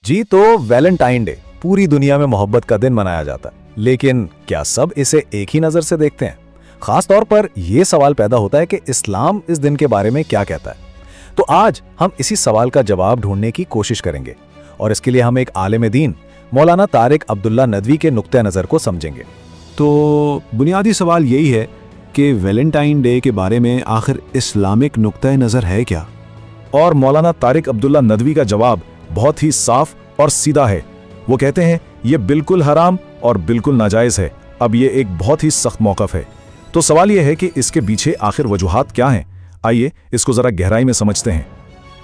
जी, तो Valentine day पूरी दुनिया में मोहब्बत का दिन मनाया जाता है, लेकिन क्या सब इसे एक ही नजर से देखते हैं? खास तौर पर यह सवाल पैदा होता है कि इस्लाम इस दिन के बारे में क्या कहता है। तो आज हम इसी सवाल का जवाब ढूंढने की कोशिश करेंगे और इसके लिए हम एक आलिम दीन मौलाना तारिक अब्दुल्ला नदवी के नुक्ते नज़र को समझेंगे। तो बुनियादी सवाल यही है कि वैलेंटाइन डे के बारे में आखिर इस्लामिक नुक्ता नज़र है क्या? और मौलाना तारिक अब्दुल्ला नदवी का जवाब बहुत ही साफ और सीधा है। वो कहते हैं ये बिल्कुल हराम और बिल्कुल नाजायज़ है। अब ये एक बहुत ही सख्त मौक़िफ़ है। तो सवाल ये है कि इसके पीछे आखिर वजूहात क्या हैं? आइए इसको ज़रा गहराई में समझते हैं।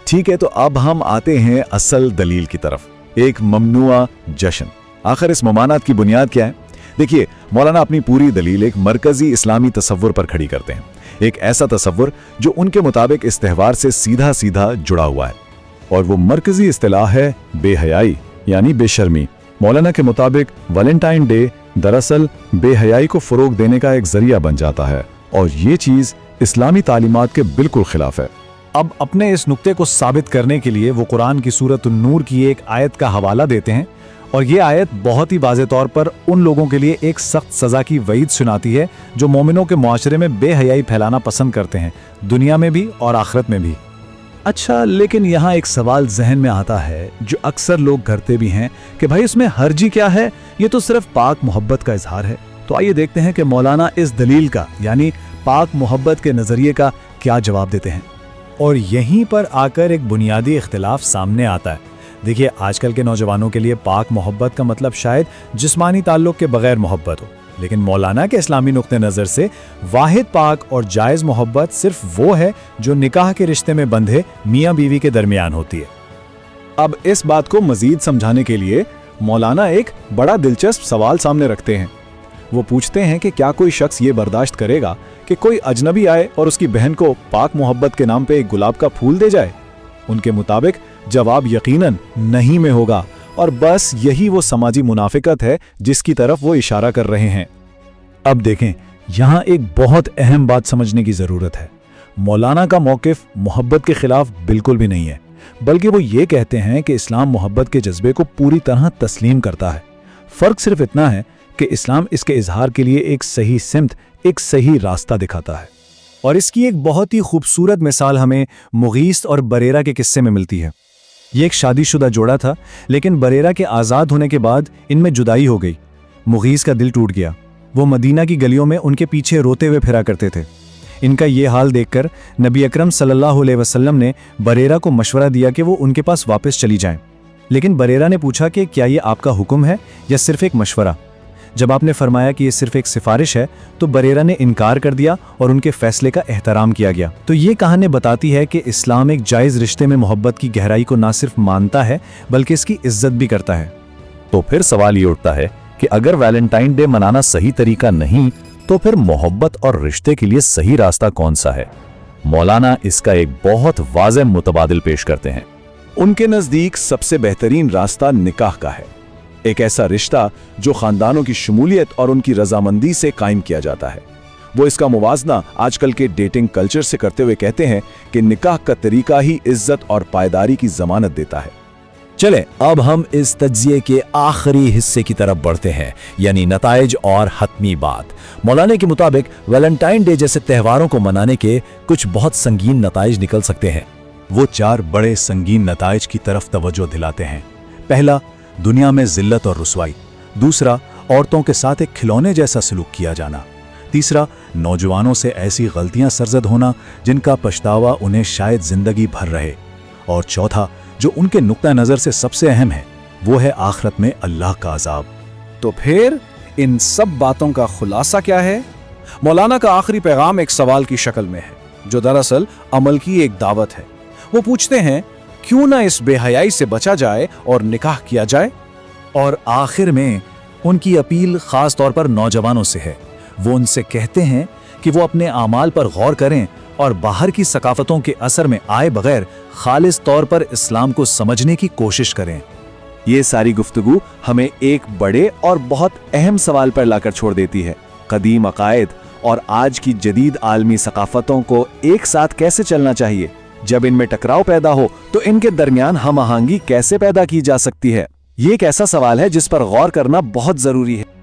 ठीक है, तो अब हम आते हैं असल दलील की तरफ, एक ममनुआ जश्न। आखिर इस ममानात की बुनियाद क्या है? देखिए, मौलाना अपनी पूरी दलील एक मरकजी इस्लामी तसव्वुर पर खड़ी करते हैं, एक ऐसा तसव्वुर जो उनके मुताबिक इस त्यौहार से सीधा सीधा जुड़ा हुआ है, और वो मरकजी इस्तिलाह है बेहयाई यानी बेशर्मी। मौलाना के मुताबिक वैलेंटाइन डे दरअसल बेहयाई को फ़रोग देने का एक जरिया बन जाता है, और ये चीज़ इस्लामी तालीमात के बिल्कुल खिलाफ है। अब अपने इस नुक्ते को साबित करने के लिए वो कुरान की सूरत नूर की एक आयत का हवाला देते हैं, और ये आयत बहुत ही वाज़े तौर पर उन लोगों के लिए एक सख्त सज़ा की वईद सुनाती है जो मोमिनों के मुआशरे में बेहयाई फैलाना पसंद करते हैं, दुनिया में भी और आखिरत में भी। अच्छा, लेकिन यहाँ एक सवाल जहन में आता है जो अक्सर लोग करते भी हैं कि भाई इसमें हर्जी क्या है, ये तो सिर्फ पाक मोहब्बत का इजहार है। तो आइए देखते हैं कि मौलाना इस दलील का यानी पाक मोहब्बत के नज़रिए का क्या जवाब देते हैं। और यहीं पर आकर एक बुनियादी इख्तिलाफ सामने आता है। देखिए, आजकल के नौजवानों के लिए पाक मोहब्बत का मतलब शायद जिस्मानी ताल्लुक़ के बगैर मोहब्बत हो, लेकिन मौलाना के इस्लामी नुक्ते नज़र से वाहिद पाक और जायज़ मोहब्बत सिर्फ वो है जो निकाह के रिश्ते में बंधे मियाँ बीवी के दरमियान होती है। अब इस बात को मजीद समझाने के लिए मौलाना एक बड़ा दिलचस्प सवाल सामने रखते हैं। वो पूछते हैं कि क्या कोई शख्स ये बर्दाश्त करेगा कि कोई अजनबी आए और उसकी बहन को पाक मोहब्बत के नाम पे एक गुलाब का फूल दे जाए? उनके मुताबिक जवाब यकीनन नहीं में होगा, और बस यही वो समाजी मुनाफिकत है जिसकी तरफ वो इशारा कर रहे हैं। अब देखें, यहाँ एक बहुत अहम बात समझने की ज़रूरत है। मौलाना का मौक़िफ़ मोहब्बत के ख़िलाफ़ बिल्कुल भी नहीं है, बल्कि वो ये कहते हैं कि इस्लाम मोहब्बत के जज्बे को पूरी तरह तस्लीम करता है। फ़र्क सिर्फ इतना है कि इस्लाम इसके इजहार के लिए एक सही सिमत, एक सही रास्ता दिखाता है। और इसकी एक बहुत ही खूबसूरत मिसाल हमें मुगीस और बरेरा के किस्से में मिलती है। ये एक शादीशुदा जोड़ा था, लेकिन बरेरा के आज़ाद होने के बाद इनमें जुदाई हो गई। मुगीस का दिल टूट गया। वो मदीना की गलियों में उनके पीछे रोते हुए फिरा करते थे। इनका ये हाल देखकर नबी अकरम सल्लल्लाहु अलैहि वसल्लम ने बरेरा को मशवरा दिया कि वो उनके पास वापस चली जाएं। लेकिन बरेरा ने पूछा कि क्या ये आपका हुक्म है या सिर्फ एक मशवरा? जब आपने फरमाया कि ये सिर्फ एक सिफारिश है, तो बरेरा ने इनकार कर दिया और उनके फैसले का एहतराम किया गया। तो ये कहानी बताती है कि इस्लाम एक जायज़ रिश्ते में मोहब्बत की गहराई को ना सिर्फ मानता है बल्कि इसकी इज्जत भी करता है। तो फिर सवाल ये उठता है कि अगर वैलेंटाइन डे मनाना सही तरीका नहीं, तो फिर मोहब्बत और रिश्ते के लिए सही रास्ता कौन सा है? मौलाना इसका एक बहुत वाज़ेह मुतबादिल पेश करते हैं। उनके नज़दीक सबसे बेहतरीन रास्ता निकाह का है, एक ऐसा रिश्ता जो खानदानों की शमूलियत और उनकी रजामंदी से कायम किया जाता है। वो इसका मुवाजना आजकल के डेटिंग कल्चर से करते हुए कहते हैं कि निकाह का तरीका ही इज्जत और पायदारी की जमानत देता है। चलें, अब हम इस तज्जिए के आखिरी हिस्से की तरफ बढ़ते हैं, यानी नताइज और हतमी बात। मौलाना के मुताबिक वैलेंटाइन डे जैसे त्योहारों को मनाने के कुछ बहुत संगीन नताइज निकल सकते हैं। वो 4 बड़े संगीन नताइज की तरफ तवज्जो दिलाते हैं। पहला, दुनिया में जिल्लत और रुसवाई। दूसरा, औरतों के साथ एक खिलौने जैसा सलूक किया जाना। तीसरा, नौजवानों से ऐसी गलतियां सरजद होना जिनका पछतावा उन्हें शायद जिंदगी भर रहे। और चौथा, जो उनके नुक्ता नज़र से सबसे अहम है, वो है आखिरत में अल्लाह का अजाब। तो फिर इन सब बातों का खुलासा क्या है? मौलाना का आखिरी पैगाम एक सवाल की शक्ल में है, जो दरअसल अमल की एक दावत है। वो पूछते हैं, क्यों ना इस बेहयाई से बचा जाए और निकाह किया जाए? और आखिर में उनकी अपील खास तौर पर नौजवानों से है। वो उनसे कहते हैं कि वो अपने आमाल पर गौर करें और बाहर की सकाफतों के असर में आए बगैर खालिस तौर पर इस्लाम को समझने की कोशिश करें। ये सारी गुफ्तगू हमें एक बड़े और बहुत अहम सवाल पर लाकर छोड़ देती है। कदीम अकायद और आज की जदीद आलमी सकाफतों को एक साथ कैसे चलना चाहिए? जब इनमें टकराव पैदा हो तो इनके दरमियान हम आहंगी कैसे पैदा की जा सकती है? ये एक ऐसा सवाल है जिस पर गौर करना बहुत जरूरी है।